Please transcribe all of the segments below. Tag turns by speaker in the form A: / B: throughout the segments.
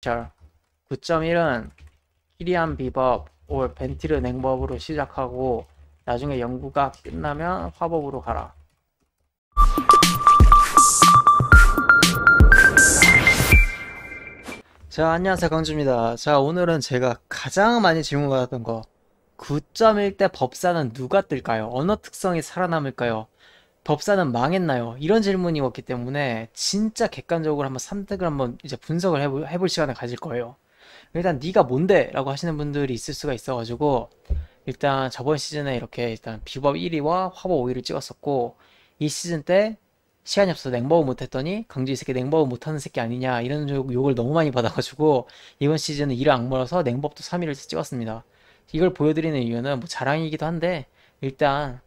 A: 9.1은 키리안 비법 or 벤티르 냉법으로 시작하고 나중에 연구가 끝나면 화법으로 가라. 자, 안녕하세요, 강주입니다. 자, 오늘은 제가 가장 많이 질문받았던 거 9.1 때 법사는 누가 뜰까요? 언어 특성이 살아남을까요? 법사는 망했나요? 이런 질문이 왔기 때문에 진짜 객관적으로 한번 3득을 한번 이제 분석을 해볼 시간을 가질 거예요. 일단 네가 뭔데? 라고 하시는 분들이 있을 수가 있어가지고 일단 저번 시즌에 이렇게 일단 비법 1위와 화법 5위를 찍었었고 이 시즌 때 시간이 없어서 냉버브 못했더니 강주 이 새끼 냉버브 못하는 새끼 아니냐 이런 욕을 너무 많이 받아가지고 이번 시즌은 이를 악물어서 냉법도 3위를 찍었습니다. 이걸 보여드리는 이유는 뭐 자랑이기도 한데 일단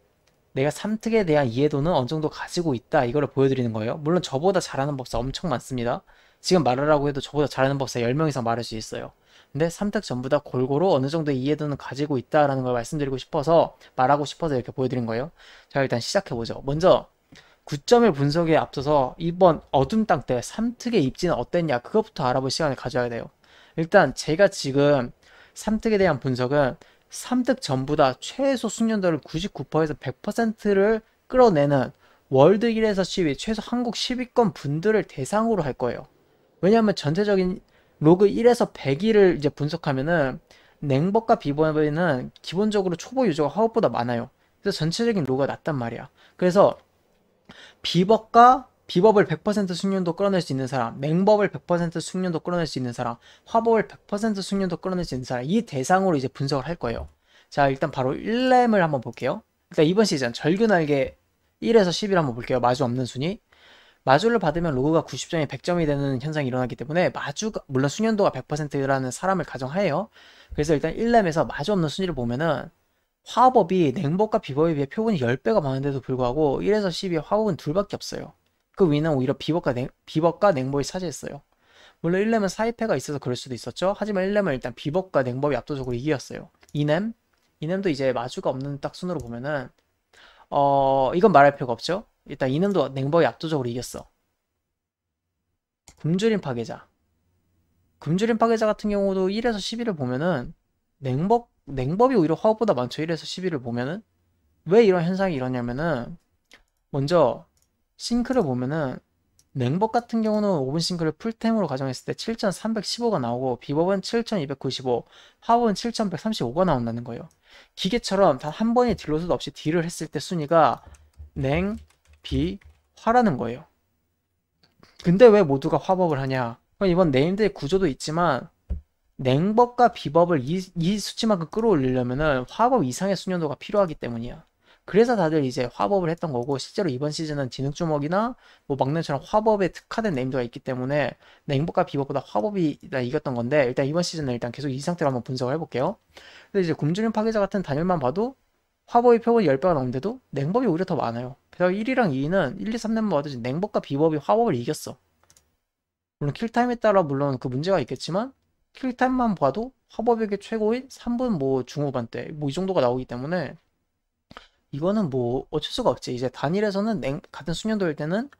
A: 내가 3특에 대한 이해도는 어느 정도 가지고 있다 이거를 보여드리는 거예요. 물론 저보다 잘하는 법사 엄청 많습니다. 지금 말하라고 해도 저보다 잘하는 법사 10명 이상 말할 수 있어요. 근데 3특 전부 다 골고루 어느 정도의 이해도는 가지고 있다라는 걸 말씀드리고 싶어서 말하고 싶어서 이렇게 보여드린 거예요. 자, 일단 시작해보죠. 먼저 9점을 분석에 앞서서 이번 어둠 땅 때 3특의 입지는 어땠냐 그것부터 알아볼 시간을 가져야 돼요. 일단 제가 지금 3특에 대한 분석은 3특 전부 다 최소 숙련도를 99%에서 100%를 끌어내는 월드 1에서 10위, 최소 한국 10위권 분들을 대상으로 할 거예요. 왜냐하면 전체적인 로그 1에서 100위를 이제 분석하면은 냉법과 비법에는 기본적으로 초보 유저가 화법보다 많아요. 그래서 전체적인 로그가 낮단 말이야. 그래서 비법을 100% 숙련도 끌어낼 수 있는 사람, 냉법을 100% 숙련도 끌어낼 수 있는 사람, 화법을 100% 숙련도 끌어낼 수 있는 사람, 이 대상으로 이제 분석을 할 거예요. 자, 일단 바로 1렘을 한번 볼게요. 일단 이번 시즌 절규날개 1에서 10일 한번 볼게요. 마주 없는 순위. 마주를 받으면 로그가 90점이 100점이 되는 현상이 일어나기 때문에 마주가 물론 숙련도가 100%라는 사람을 가정하에요. 그래서 일단 1렘에서 마주 없는 순위를 보면은 화법이 냉법과 비법에 비해 표본이 10배가 많은데도 불구하고 1에서 10의 화법은 둘밖에 없어요. 그 위는 오히려 비법과 냉법이 차지했어요. 물론 1렘은 사이패가 있어서 그럴 수도 있었죠. 하지만 1렘은 일단 비법과 냉법이 압도적으로 이겼어요. 2렘? 2렘도 이제 마주가 없는 딱 순으로 보면은 이건 말할 필요가 없죠. 일단 2렘도 냉법이 압도적으로 이겼어. 굶주림 파괴자. 굶주림 파괴자 같은 경우도 1에서 11을 보면은 냉법이 오히려 화법보다 많죠. 1에서 11을 보면은 왜 이런 현상이 일어냐면은 먼저 싱크를 보면은 냉법 같은 경우는 오븐 싱크를 풀템으로 가정했을 때 7315가 나오고 비법은 7295, 화법은 7135가 나온다는 거예요. 기계처럼 단 한 번의 딜로스도 없이 딜을 했을 때 순위가 냉, 비, 화라는 거예요. 근데 왜 모두가 화법을 하냐? 이번 네임드의 구조도 있지만 냉법과 비법을 이 수치만큼 끌어올리려면은 화법 이상의 숙련도가 필요하기 때문이야. 그래서 다들 이제 화법을 했던 거고 실제로 이번 시즌은 진흙주먹이나 뭐 막내처럼 화법에 특화된 네임드가 있기 때문에 냉법과 비법보다 화법이 이겼던 건데 일단 이번 시즌은 일단 계속 이 상태로 한번 분석을 해볼게요. 근데 이제 굶주림 파괴자 같은 단열만 봐도 화법의 표본이 10배가 넘는데도 냉법이 오히려 더 많아요. 그래서 1위랑 2위는 1, 2, 3렘만 봐도 냉법과 비법이 화법을 이겼어. 물론 킬타임에 따라 물론 그 문제가 있겠지만 킬타임만 봐도 화법에게 최고인 3분 뭐 중후반대 뭐 이 정도가 나오기 때문에 이거는 뭐 어쩔 수가 없지. 이제 단일에서는 같은 숙련도일 때는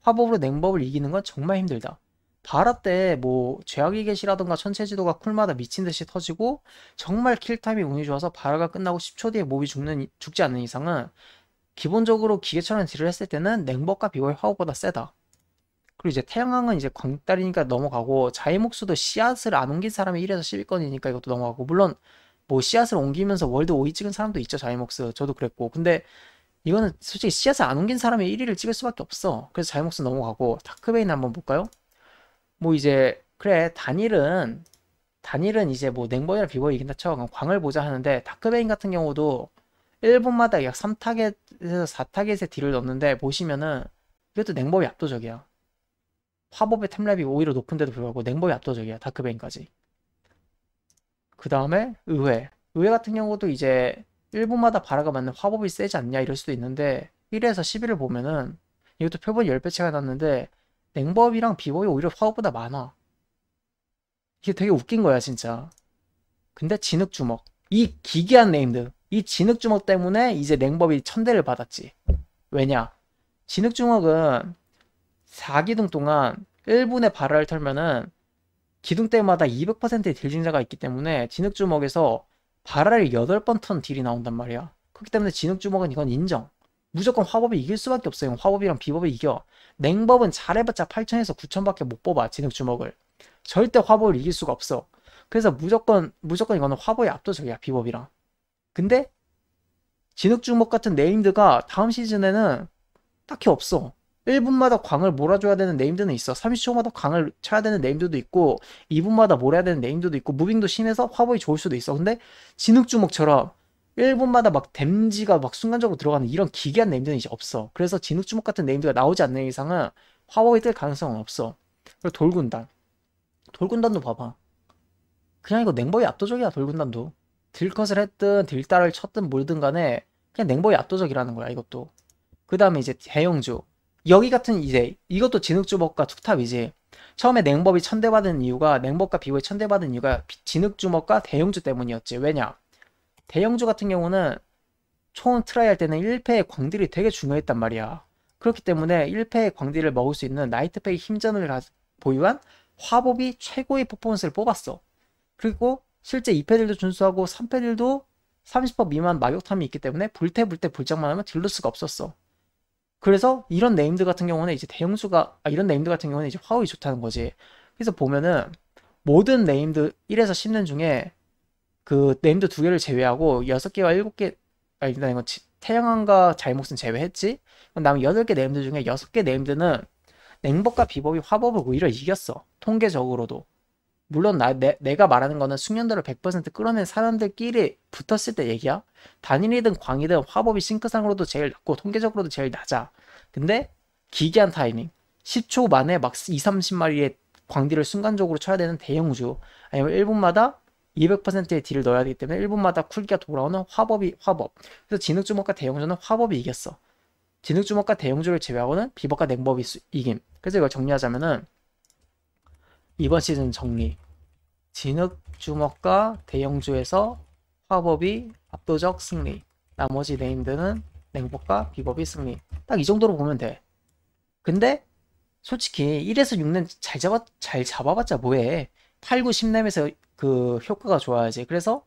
A: 화법으로 냉법을 이기는 건 정말 힘들다. 바라 때 뭐 죄악의 계시라던가 천체지도가 쿨마다 미친듯이 터지고 정말 킬타임이 운이 좋아서 바라가 끝나고 10초 뒤에 몹이 죽지 않는 이상은 기본적으로 기계처럼 딜을 했을 때는 냉법과 비법이 화법보다 세다. 그리고 이제 태양왕은 이제 광달이니까 넘어가고 자이목수도 씨앗을 안 옮긴 사람이 1에서 10위권이니까 이것도 넘어가고 물론 뭐 씨앗을 옮기면서 월드 5위 찍은 사람도 있죠. 자이목스 저도 그랬고 근데 이거는 솔직히 씨앗을 안 옮긴 사람이 1위를 찍을 수밖에 없어. 그래서 자이목스 넘어가고 다크베인 한번 볼까요? 뭐 이제 그래 단일은 이제 뭐 냉번이나 비번이 이긴다 쳐 그럼 광을 보자 하는데 다크베인 같은 경우도 1분마다 약 3타겟에서 4타겟의 딜을 넣는데 보시면은 이것도 냉법이 압도적이야. 화법의 템랩이 오히려 높은데도 불구하고 냉법이 압도적이야. 다크베인까지. 그 다음에 의회 같은 경우도 이제 1분마다 바라가 맞는 화법이 세지 않냐 이럴 수도 있는데 1에서 11을 보면은 이것도 표본이 10배 차가 났는데 냉법이랑 비법이 오히려 화법보다 많아. 이게 되게 웃긴 거야 진짜. 근데 진흙주먹 이 기괴한 네임드 이 진흙주먹 때문에 이제 냉법이 천대를 받았지. 왜냐 진흙주먹은 4기둥 동안 1분의 바라를 털면은 기둥 때마다 200%의 딜 증가가 있기 때문에 진흙주먹에서 바라를 8번 턴 딜이 나온단 말이야. 그렇기 때문에 진흙주먹은 이건 인정. 무조건 화법이 이길 수밖에 없어요. 화법이랑 비법이 이겨. 냉법은 잘해봤자 8000에서 9000밖에 못 뽑아, 진흙주먹을. 절대 화법을 이길 수가 없어. 그래서 무조건 이거는 화법이 압도적이야, 비법이랑. 근데 진흙주먹 같은 네임드가 다음 시즌에는 딱히 없어. 1분마다 광을 몰아줘야 되는 네임드는 있어. 30초마다 광을 쳐야 되는 네임드도 있고 2분마다 몰아야 되는 네임드도 있고 무빙도 심해서 화법이 좋을 수도 있어. 근데 진흙주먹처럼 1분마다 막 댐지가 막 순간적으로 들어가는 이런 기괴한 네임드는 이제 없어. 그래서 진흙주먹 같은 네임드가 나오지 않는 이상은 화법이 뜰 가능성은 없어. 그리고 돌군단. 돌군단도 봐봐. 그냥 이거 냉법이 압도적이야, 돌군단도. 딜컷을 했든 딜따를 쳤든 뭐든 간에 그냥 냉법이 압도적이라는 거야, 이것도. 그 다음에 이제 대형주. 여기 같은 이제 이것도 진흙주먹과 툭탑이지. 처음에 냉법이 천대받은 이유가 냉법과 비법이 천대받은 이유가 진흙주먹과 대형주 때문이었지. 왜냐? 대형주 같은 경우는 총 트라이 할 때는 1패의 광딜이 되게 중요했단 말이야. 그렇기 때문에 1패의 광딜을 먹을 수 있는 나이트팩의 힘전을 보유한 화법이 최고의 퍼포먼스를 뽑았어. 그리고 실제 2패들도 준수하고 3패들도 30% 미만 마격탐이 있기 때문에 불태 불장만 하면 딜러 수가 없었어. 그래서 이런 네임드 같은 경우는 이제 이런 네임드 같은 경우는 이제 화법이 좋다는 거지. 그래서 보면은 모든 네임드 1에서 10년 중에 그 네임드 2개를 제외하고 6개와 7개, 일단 이건 태양왕과 자이목스는 제외했지. 그럼 8개 네임드 중에 6개 네임드는 냉법과 비법이 화법을 오히려 이겼어. 통계적으로도. 물론 내가 말하는 거는 숙련도를 100% 끌어낸 사람들끼리 붙었을 때 얘기야. 단일이든 광이든 화법이 싱크상으로도 제일 낮고 통계적으로도 제일 낮아. 근데 기괴한 타이밍 10초 만에 막 2, 30마리의 광딜을 순간적으로 쳐야 되는 대형주, 아니면 1분마다 200%의 딜을 넣어야 되기 때문에 1분마다 쿨기가 돌아오는 화법. 그래서 진흙주먹과 대형주는 화법이 이겼어. 진흙주먹과 대형주를 제외하고는 비법과 냉법이 이김. 그래서 이걸 정리하자면은 이번 시즌 정리. 진흙주먹과 대형주에서 화법이 압도적 승리. 나머지 네임드는 냉법과 비법이 승리. 딱 이 정도로 보면 돼. 근데 솔직히 1에서 6는 잘 잡아봤자 뭐해. 8, 9, 10렘에서 그 효과가 좋아야지. 그래서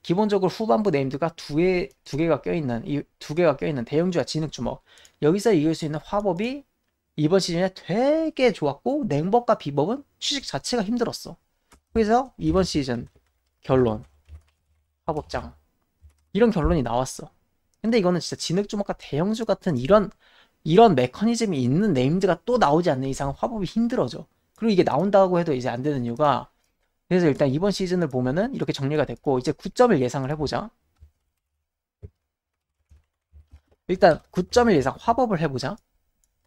A: 기본적으로 후반부 네임드가 두 개가 껴있는 대형주와 진흙주먹. 여기서 이길 수 있는 화법이 이번 시즌에 되게 좋았고 냉법과 비법은 취직 자체가 힘들었어. 그래서 이번 시즌 결론 화법장 이런 결론이 나왔어. 근데 이거는 진짜 진흙주먹과 대형주 같은 이런 메커니즘이 있는 네임드가 또 나오지 않는 이상 화법이 힘들어져. 그리고 이게 나온다고 해도 이제 안 되는 이유가, 그래서 일단 이번 시즌을 보면은 이렇게 정리가 됐고 이제 9점을 예상을 해보자. 일단 9점을 예상 화법을 해보자.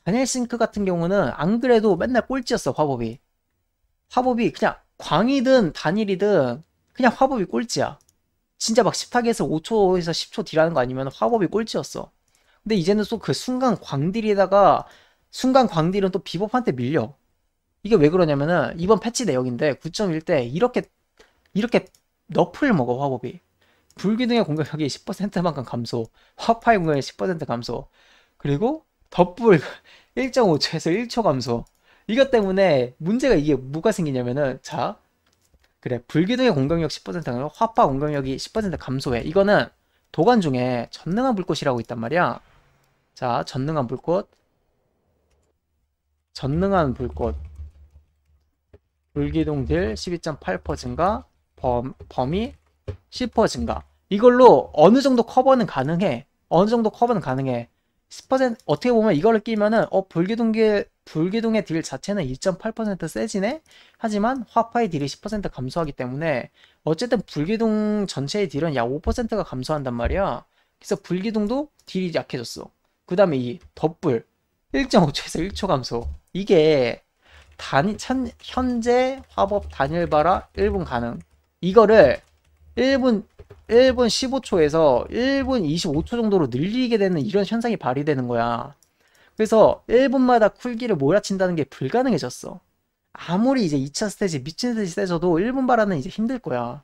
A: 다니엘 싱크 같은 경우는 안 그래도 맨날 꼴찌였어. 화법이 그냥 광이든 단일이든 그냥 화법이 꼴찌야. 진짜 막 10타기에서 5초에서 10초 딜하는 거 아니면 화법이 꼴찌였어. 근데 이제는 또 그 순간 광딜에다가 순간 광딜은 또 비법한테 밀려. 이게 왜 그러냐면은 이번 패치 내역인데 9.1 때 이렇게 너프를 먹어. 화법이 불기둥의 공격력이 10%만큼 감소, 화파의 공격력이 10% 감소, 그리고 덧불 1.5초에서 1초 감소. 이것 때문에 문제가, 이게 뭐가 생기냐면은, 자, 그래, 불기둥의 공격력 10% 감소, 화파 공격력이 10% 감소해. 이거는 도관 중에 전능한 불꽃이라고 있단 말이야. 자, 전능한 불꽃, 불기둥 딜 12.8% 증가, 범위 10% 증가. 이걸로 어느 정도 커버는 가능해. 10% 어떻게 보면 이거를 끼면은 불기둥의 딜 자체는 2.8% 세지네. 하지만 화파의 딜이 10% 감소하기 때문에 어쨌든 불기둥 전체의 딜은 약 5%가 감소한단 말이야. 그래서 불기둥도 딜이 약해졌어. 그 다음에 이 덧불 1.5초에서 1초 감소. 이게 현재 화법 단일바라 1분 가능. 이거를 1분 15초에서 1분 25초 정도로 늘리게 되는 이런 현상이 발휘되는 거야. 그래서 1분마다 쿨기를 몰아친다는 게 불가능해졌어. 아무리 이제 2차 스테이지 미친 듯이 세져도 1분 바라는 이제 힘들 거야.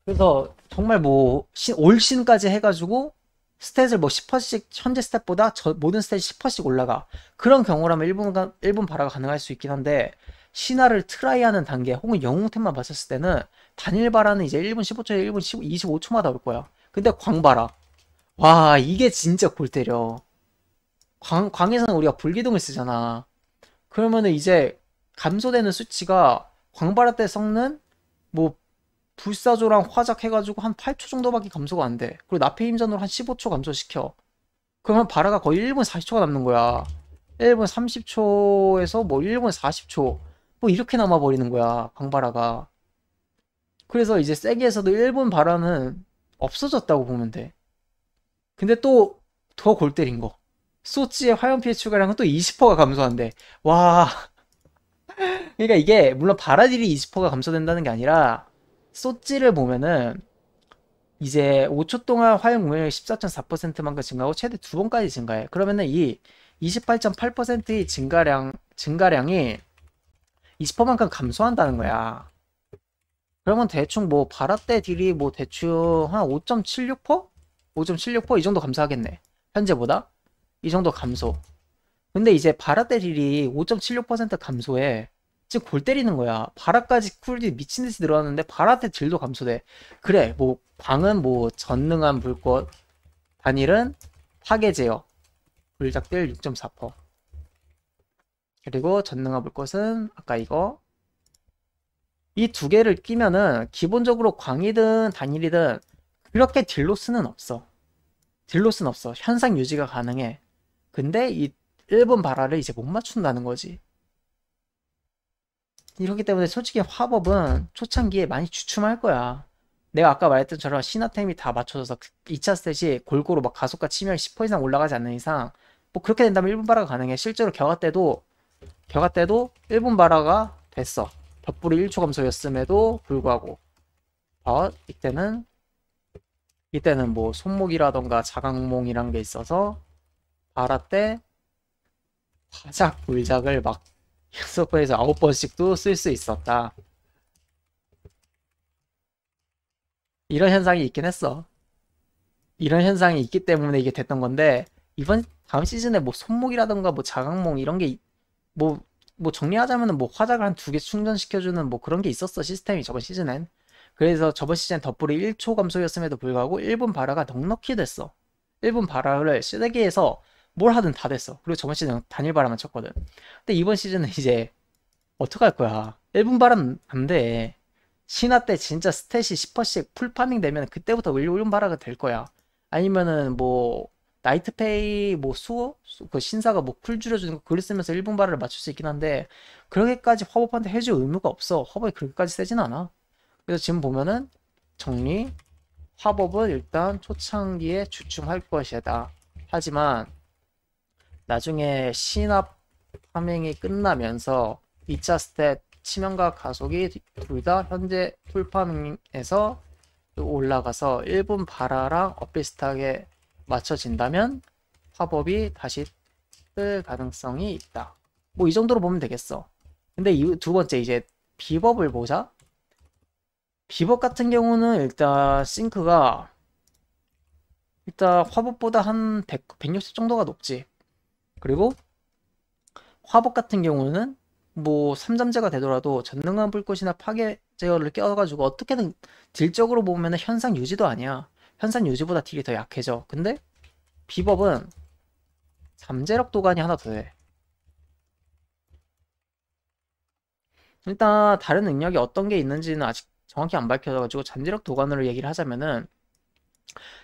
A: 그래서 정말 뭐 올 신까지 해가지고 스탯을 뭐 10%씩 현재 스탯보다 모든 스탯이 10%씩 올라가. 그런 경우라면 1분 바라가 가능할 수 있긴 한데 신화를 트라이하는 단계 혹은 영웅템만 봤었을 때는 단일 바라는 이제 1분 15초에 1분 25초마다 올 거야. 근데 광바라, 와 이게 진짜 골 때려. 광에서는 우리가 불기둥을 쓰잖아. 그러면은 이제 감소되는 수치가 광바라 때 썩는 뭐 불사조랑 화작 해가지고 한 8초 정도밖에 감소가 안 돼. 그리고 나페 힘전으로 한 15초 감소시켜. 그러면 바라가 거의 1분 40초가 남는 거야. 1분 30초에서 뭐 1분 40초 뭐 이렇게 남아버리는 거야 광바라가. 그래서 이제 세기에서도 1분 바라는 없어졌다고 보면 돼. 근데 또 더 골 때린 거, 소치의 화염 피해 추가량은 또 20%가 감소한대. 와, 그러니까 이게 물론 바라딜이 20%가 감소된다는 게 아니라 소찌를 보면은 이제 5초 동안 화염 공격력이 14.4%만큼 증가하고 최대 2번까지 증가해. 그러면은 이 28.8%의 증가량이 20%만큼 감소한다는 거야. 그러면 대충 뭐 바라떼 딜이 뭐 대충 한 5.76%? 5.76%? 이 정도 감소하겠네. 현재보다? 이 정도 감소. 근데 이제 바라떼 딜이 5.76% 감소해. 지금 골 때리는 거야. 바라까지 쿨이 미친듯이 늘어났는데 바라떼 딜도 감소돼. 그래, 뭐 광은 뭐 전능한 불꽃, 단일은 파괴 제어, 불작딜 6.4%. 그리고 전능한 불꽃은 아까 이거 이 두 개를 끼면은 기본적으로 광이든 단일이든 그렇게 딜로스는 없어. 딜로스는 없어. 현상 유지가 가능해. 근데 이 1분 발화를 이제 못 맞춘다는 거지. 이렇기 때문에 솔직히 화법은 초창기에 많이 주춤할 거야. 내가 아까 말했던 처럼 신화템이 다 맞춰져서 2차 스탯이 골고루 막 가속과 치명이 10% 이상 올라가지 않는 이상 뭐 그렇게 된다면 1분 발화가 가능해. 실제로 겨가 때도 1분 발화가 됐어. 덧불이 1초 감소였음에도 불구하고 이때는 뭐 손목이라던가 자각몽이란 게 있어서 발화 때 화작 불작을 막 6번에서 9번씩도 쓸 수 있었다. 이런 현상이 있긴 했어. 이런 현상이 있기 때문에 이게 됐던 건데 다음 시즌에 뭐 손목이라던가 뭐 자각몽 이런 게 뭐 정리하자면은 뭐 화작을 한 2개 충전시켜주는 뭐 그런 게 있었어 시스템이 저번 시즌엔. 그래서 저번 시즌 덧불이 1초 감소였음에도 불구하고 1분 발화가 넉넉히 됐어. 1분 발화를 쓰레기에서 뭘 하든 다 됐어. 그리고 저번 시즌 단일 발화만 쳤거든. 근데 이번 시즌은 이제 어떡할 거야. 1분 발화는 안 돼. 신화 때 진짜 스탯이 10%씩 풀파밍 되면 그때부터 1분 발화가 될 거야. 아니면은 뭐 나이트페이 뭐 그 신사가 뭐 쿨 줄여주는 거 글 쓰면서 1분 발화를 맞출 수 있긴 한데 그렇게까지 화법한테 해줄 의무가 없어. 화법이 그렇게까지 세진 않아. 그래서 지금 보면은 정리, 화법은 일단 초창기에 주춤할 것이다. 하지만 나중에 신압 파밍이 끝나면서 2차 스탯 치명과 가속이 둘 다 현재 풀파밍에서 올라가서 1분 발화랑 엇비슷하게 맞춰진다면 화법이 다시 뜰 가능성이 있다. 뭐 이 정도로 보면 되겠어. 근데 이 두 번째 이제 비법을 보자. 비법 같은 경우는 일단 싱크가 일단 화법보다 한 160 정도가 높지. 그리고 화법 같은 경우는 뭐 3잠재가 되더라도 전능한 불꽃이나 파괴 제어를 껴가지고 어떻게든 딜적으로 보면은 현상 유지도 아니야. 현상 유지보다 딜이 더 약해져. 근데 비법은 잠재력 도관이 하나 더 돼. 일단 다른 능력이 어떤 게 있는지는 아직 정확히 안 밝혀져가지고 잠재력 도관으로 얘기를 하자면은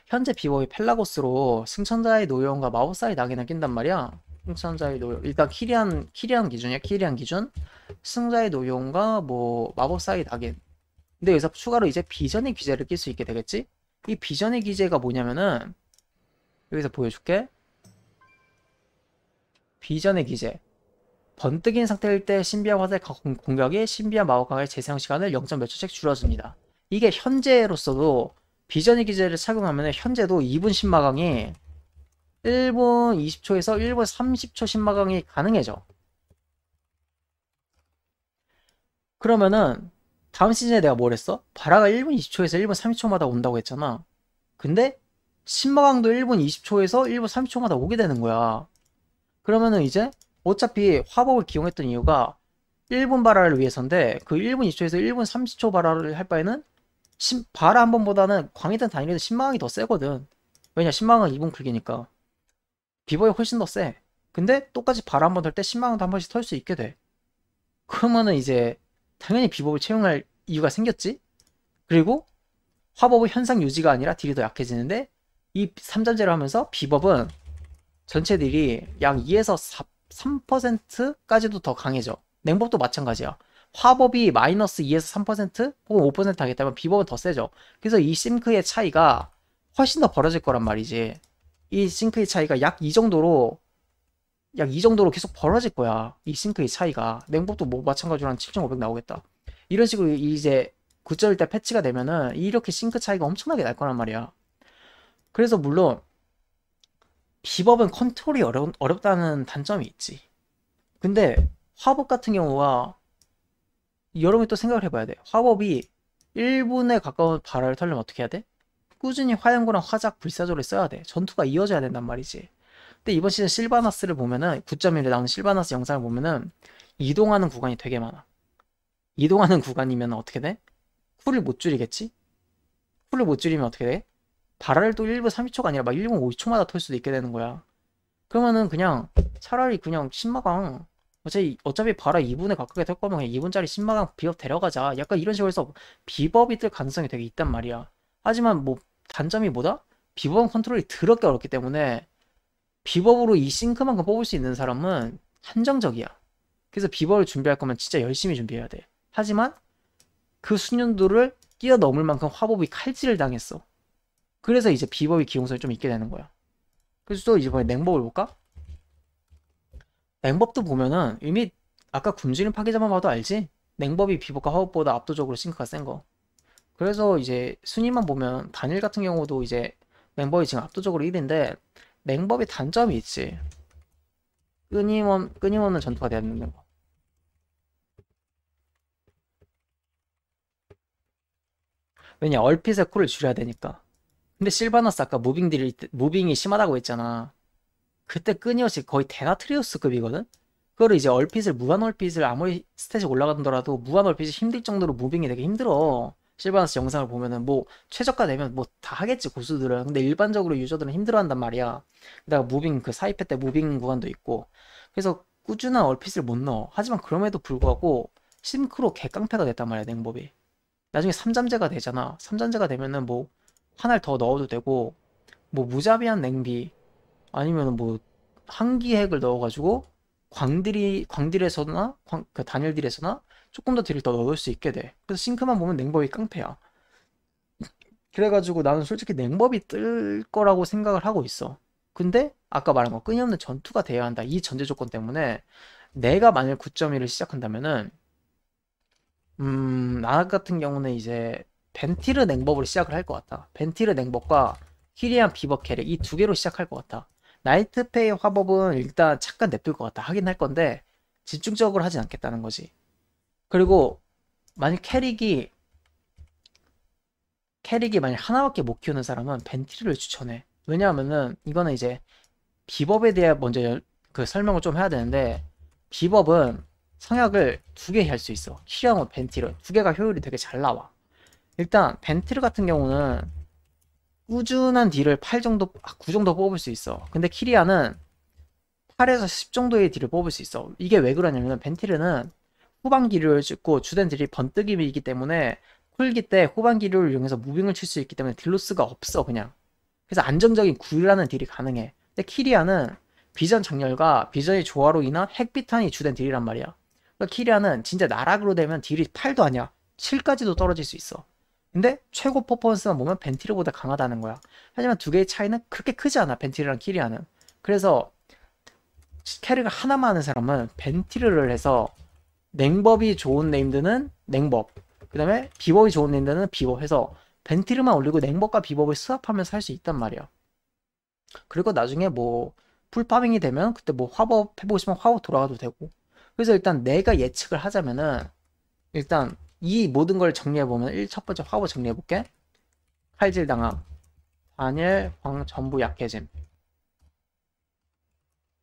A: 현재 비법이 펠라고스로 승천자의 노여움과 마법사의 낙인을 낀단 말이야. 승천자의 노여움 일단 키리안 기준이야. 키리안 기준 승자의 노여움과 뭐 마법사의 낙인. 근데 여기서 추가로 이제 비전의 기제를 낄 수 있게 되겠지. 이 비전의 기제가 뭐냐면은 여기서 보여줄게. 비전의 기제 번뜩인 상태일 때 신비한 화살 공격이 신비한 마법강의 재사용 시간을 0. 몇 초씩 줄여줍니다. 이게 현재로서도 비전의 기제를 착용하면 현재도 2분 신마강이 1분 20초에서 1분 30초 신마강이 가능해져. 그러면은 다음 시즌에 내가 뭘 했어? 바라가 1분 20초에서 1분 30초마다 온다고 했잖아. 근데 신마강도 1분 20초에서 1분 30초마다 오게 되는 거야. 그러면은 이제 어차피 화법을 기용했던 이유가 1분 발화를 위해서인데 그 1분 2초에서 1분 30초 발화를 할 바에는 발화 한 번보다는 광희등 단위에서 신망이 더 세거든. 왜냐, 신망은 2분 쿨기니까. 비버이 훨씬 더 세. 근데 똑같이 발화 한 번 털 때 신망도 한 번씩 털 수 있게 돼. 그러면은 이제 당연히 비법을 채용할 이유가 생겼지? 그리고 화법의 현상 유지가 아니라 딜이 더 약해지는데 이 3전제를 하면서 비법은 전체 딜이 약 2에서 3%까지도 더 강해져. 냉법도 마찬가지야. 화법이 마이너스 2에서 3% 혹은 5% 하겠다면 비법은 더 세져. 그래서 이 싱크의 차이가 훨씬 더 벌어질 거란 말이지. 이 싱크의 차이가 약 이 정도로 계속 벌어질 거야. 이 싱크의 차이가. 냉법도 뭐 마찬가지로 한 7,500 나오겠다. 이런 식으로 이제 9.1대 패치가 되면은 이렇게 싱크 차이가 엄청나게 날 거란 말이야. 그래서 물론 비법은 컨트롤이 어렵다는 단점이 있지. 근데 화법 같은 경우가 여러분이 또 생각을 해봐야 돼. 화법이 1분에 가까운 발화를 털려면 어떻게 해야 돼? 꾸준히 화염구랑 화작 불사조를 써야 돼. 전투가 이어져야 된단 말이지. 근데 이번 시즌 실바나스를 보면은 9.1에 나오는 실바나스 영상을 보면은 이동하는 구간이 되게 많아. 이동하는 구간이면 어떻게 돼? 쿨을 못 줄이겠지? 쿨을 못 줄이면 어떻게 돼? 발화를 또 1분 30초가 아니라 막 1분 50초마다 털 수도 있게 되는 거야. 그러면은 그냥 차라리 그냥 신마강 어차피 발화 2분에 가깝게 털 거면 그냥 2분짜리 신마강 비법 데려가자. 약간 이런 식으로 해서 비법이 뜰 가능성이 되게 있단 말이야. 하지만 뭐 단점이 뭐다? 비법 컨트롤이 더럽게 어렵기 때문에 비법으로 이 싱크만큼 뽑을 수 있는 사람은 한정적이야. 그래서 비법을 준비할 거면 진짜 열심히 준비해야 돼. 하지만 그 수년도를 뛰어넘을 만큼 화법이 칼질을 당했어. 그래서 이제 비법이 기용성이 좀 있게 되는 거야. 그래서 또 이번에 냉법을 볼까? 냉법도 보면은 이미 아까 굶주린 파괴자만 봐도 알지? 냉법이 비법과 화법보다 압도적으로 싱크가 센 거. 그래서 이제 순위만 보면 단일 같은 경우도 이제 냉법이 지금 압도적으로 1인데 냉법의 단점이 있지. 끊임없는 전투가 돼야 되는 거. 왜냐, 얼핏의 쿨을 줄여야 되니까. 근데 실바나스 아까 무빙이 심하다고 했잖아. 그때 끊임없이 거의 데나트리우스급이거든? 그거를 이제 무한 얼핏을 아무리 스탯이 올라가더라도 무한 얼핏이 힘들 정도로 무빙이 되게 힘들어. 실바나스 영상을 보면은 뭐 최저가 되면 뭐 다 하겠지 고수들은. 근데 일반적으로 유저들은 힘들어한단 말이야. 게다가 무빙 그 사이패 때 무빙 구간도 있고. 그래서 꾸준한 얼핏을 못 넣어. 하지만 그럼에도 불구하고 심크로 개깡패가 됐단 말이야 냉법이. 나중에 3잠제가 되잖아. 3잠제가 되면은 뭐 하나를 더 넣어도 되고 뭐 무자비한 냉비 아니면 뭐 한기핵을 넣어가지고 광딜에서나 그 단일딜에서나 조금 더 딜을 더 넣을 수 있게 돼. 그래서 싱크만 보면 냉법이 깡패야. 그래가지고 나는 솔직히 냉법이 뜰 거라고 생각을 하고 있어. 근데 아까 말한 거 끊임없는 전투가 돼야 한다. 이 전제 조건 때문에 내가 만약 9.1을 시작한다면은 나 같은 경우는 이제 벤티르 냉법으로 시작을 할 것 같아. 벤티르 냉법과 키리안 비버 캐릭 이 두 개로 시작할 것 같아. 나이트페이 화법은 일단 잠깐 냅둘 것 같아. 하긴 할 건데 집중적으로 하진 않겠다는 거지. 그리고 만약 캐릭이 만약 하나밖에 못 키우는 사람은 벤티르를 추천해. 왜냐하면은 이거는 이제 비법에 대해 먼저 그 설명을 좀 해야 되는데 비법은 성약을 두 개 할 수 있어. 키리안과 벤티르 두 개가 효율이 되게 잘 나와. 일단 벤티르 같은 경우는 꾸준한 딜을 8 정도, 9 정도 뽑을 수 있어. 근데 키리아는 8에서 10 정도의 딜을 뽑을 수 있어. 이게 왜 그러냐면 벤티르는 후반기류를 찍고 주된 딜이 번뜩임이기 때문에 쿨기 때 후반기류를 이용해서 무빙을 칠 수 있기 때문에 딜로스가 없어 그냥. 그래서 안정적인 굴라는 딜이 가능해. 근데 키리아는 비전 장렬과 비전의 조화로 인한 핵비탄이 주된 딜이란 말이야. 그러니까 키리아는 진짜 나락으로 되면 딜이 8도 아니야. 7까지도 떨어질 수 있어. 근데 최고 퍼포먼스만 보면 벤티르보다 강하다는 거야. 하지만 두 개의 차이는 그렇게 크지 않아. 벤티르랑 키리아는. 그래서 캐릭을 하나만 하는 사람은 벤티르를 해서 냉법이 좋은 네임드는 냉법, 그 다음에 비법이 좋은 네임드는 비법 해서 벤티르만 올리고 냉법과 비법을 스왑하면서 할 수 있단 말이야. 그리고 나중에 뭐 풀파밍이 되면 그때 뭐 화법 해보고 싶으면 화법 돌아가도 되고. 그래서 일단 내가 예측을 하자면은 일단 이 모든 걸 정리해보면 첫 번째 화법 정리해볼게. 칼질 당함, 단일, 전부 약해짐,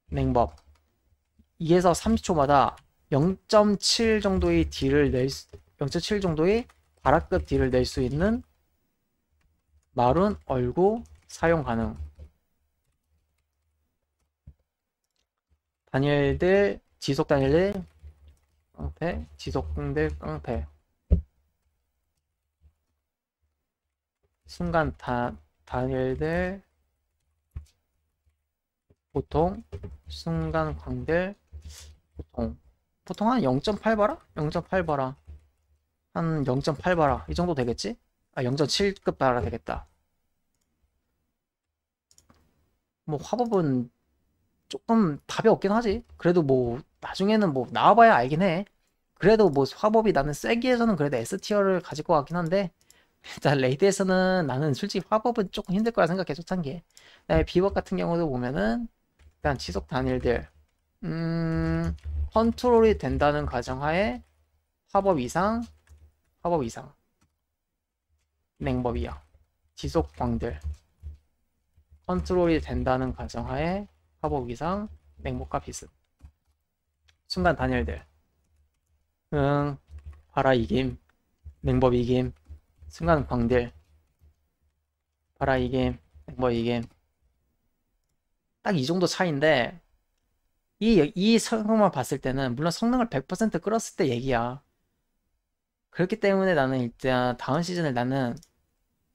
A: 냉법 2에서 30초마다 0.7 정도의 딜을 0.7 정도의 바라급 딜을 낼 수 있는 마룬 얼구 사용 가능. 단일들, 지속 단일들, 깡패, 지속 공들 깡패. 순간 단일들, 보통, 순간 광들, 보통 한 0.8 봐라? 0.8 봐라. 한 0.8 봐라. 이 정도 되겠지? 아, 0.7급 봐라 되겠다. 뭐 화법은 조금 답이 없긴 하지. 그래도 뭐 나중에는 뭐 나와봐야 알긴 해. 그래도 뭐 화법이 나는 세기에서는 그래도 S티어를 가질 것 같긴 한데 일단 레이드에서는 나는 솔직히 화법은 조금 힘들 거라 생각해. 초창기에. 그다음에 비법 같은 경우도 보면은 일단 지속 단일들 컨트롤이 된다는 가정하에 화법 이상 냉법이야. 지속 광들 컨트롤이 된다는 가정하에 화법 이상 냉법과 비슷. 순간 단일들 바라 이김 냉법 이김 순간 광들 바라 이김 냉법 이김. 딱 이 정도 차이인데 이 성능만 봤을 때는 물론 성능을 100% 끌었을 때 얘기야. 그렇기 때문에 나는 일단 다음 시즌을 나는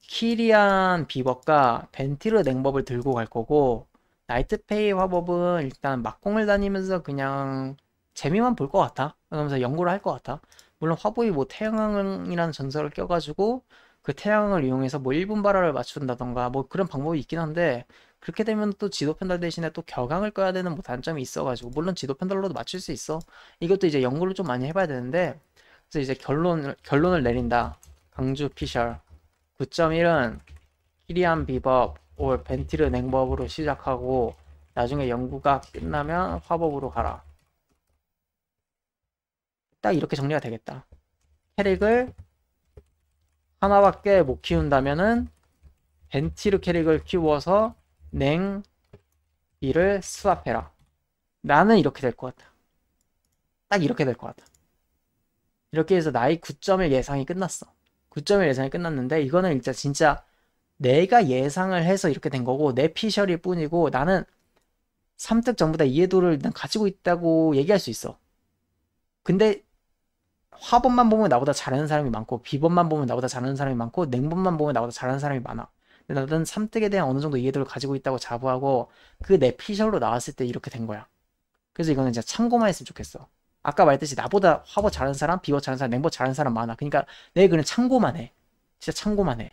A: 키리안 비법과 벤티르 냉법을 들고 갈 거고 나이트페이 화법은 일단 막공을 다니면서 그냥 재미만 볼 것 같아. 그러면서 연구를 할 것 같아. 물론 화법이 뭐 태양이라는 전설을 껴가지고 그 태양을 이용해서 뭐 1분 발화를 맞춘다던가 뭐 그런 방법이 있긴 한데 그렇게 되면 또 지도 펜달 대신에 또 격앙을 꺼야 되는 뭐 단점이 있어가지고 물론 지도 펜달로도 맞출 수 있어. 이것도 이제 연구를 좀 많이 해봐야 되는데 그래서 이제 결론을 내린다. 강주 피셜 9.1은 키리안 비법 올 벤티르 냉법으로 시작하고 나중에 연구가 끝나면 화법으로 가라. 딱 이렇게 정리가 되겠다. 캐릭을 하나밖에 못 키운다면은 벤티르 캐릭을 키워서 냉비를 스왑해라. 나는 이렇게 될 것 같아. 딱 이렇게 될 것 같아. 이렇게 해서 나의 9.1 예상이 끝났어. 9.1 예상이 끝났는데 이거는 진짜 내가 예상을 해서 이렇게 된 거고 내 피셜일 뿐이고 나는 3특 전부 다 이해도를 난 가지고 있다고 얘기할 수 있어. 근데 화법만 보면 나보다 잘하는 사람이 많고 비법만 보면 나보다 잘하는 사람이 많고 냉법만 보면 나보다 잘하는 사람이 많아. 근데 나는 3특에 대한 어느 정도 이해도를 가지고 있다고 자부하고 그 내 피셜로 나왔을 때 이렇게 된 거야. 그래서 이거는 진짜 참고만 했으면 좋겠어. 아까 말했듯이 나보다 화법 잘하는 사람, 비법 잘하는 사람, 냉법 잘하는 사람 많아. 그러니까 내가 그냥 참고만 해. 진짜 참고만 해.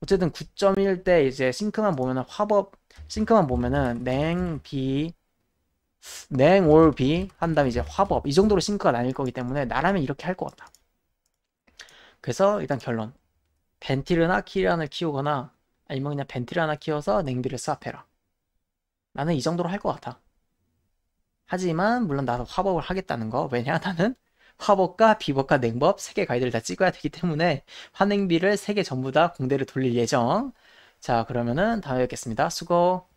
A: 어쨌든 9.1 때 이제 싱크만 보면은 화법 싱크만 보면은 냉올 비 한 다음에 이제 화법 이 정도로 싱크가 나뉠 거기 때문에 나라면 이렇게 할 것 같다. 그래서 일단 결론 벤티르나 키리안을 키우거나 아니면 그냥 벤티르 하나 키워서 냉비를 스왑해라. 나는 이 정도로 할 것 같아. 하지만 물론 나도 화법을 하겠다는 거. 왜냐 나는 화법과 비법과 냉법 3개 가이드를 다 찍어야 되기 때문에 화냉비를 3개 전부 다 공대를 돌릴 예정. 자 그러면은 다음에 뵙겠습니다. 수고.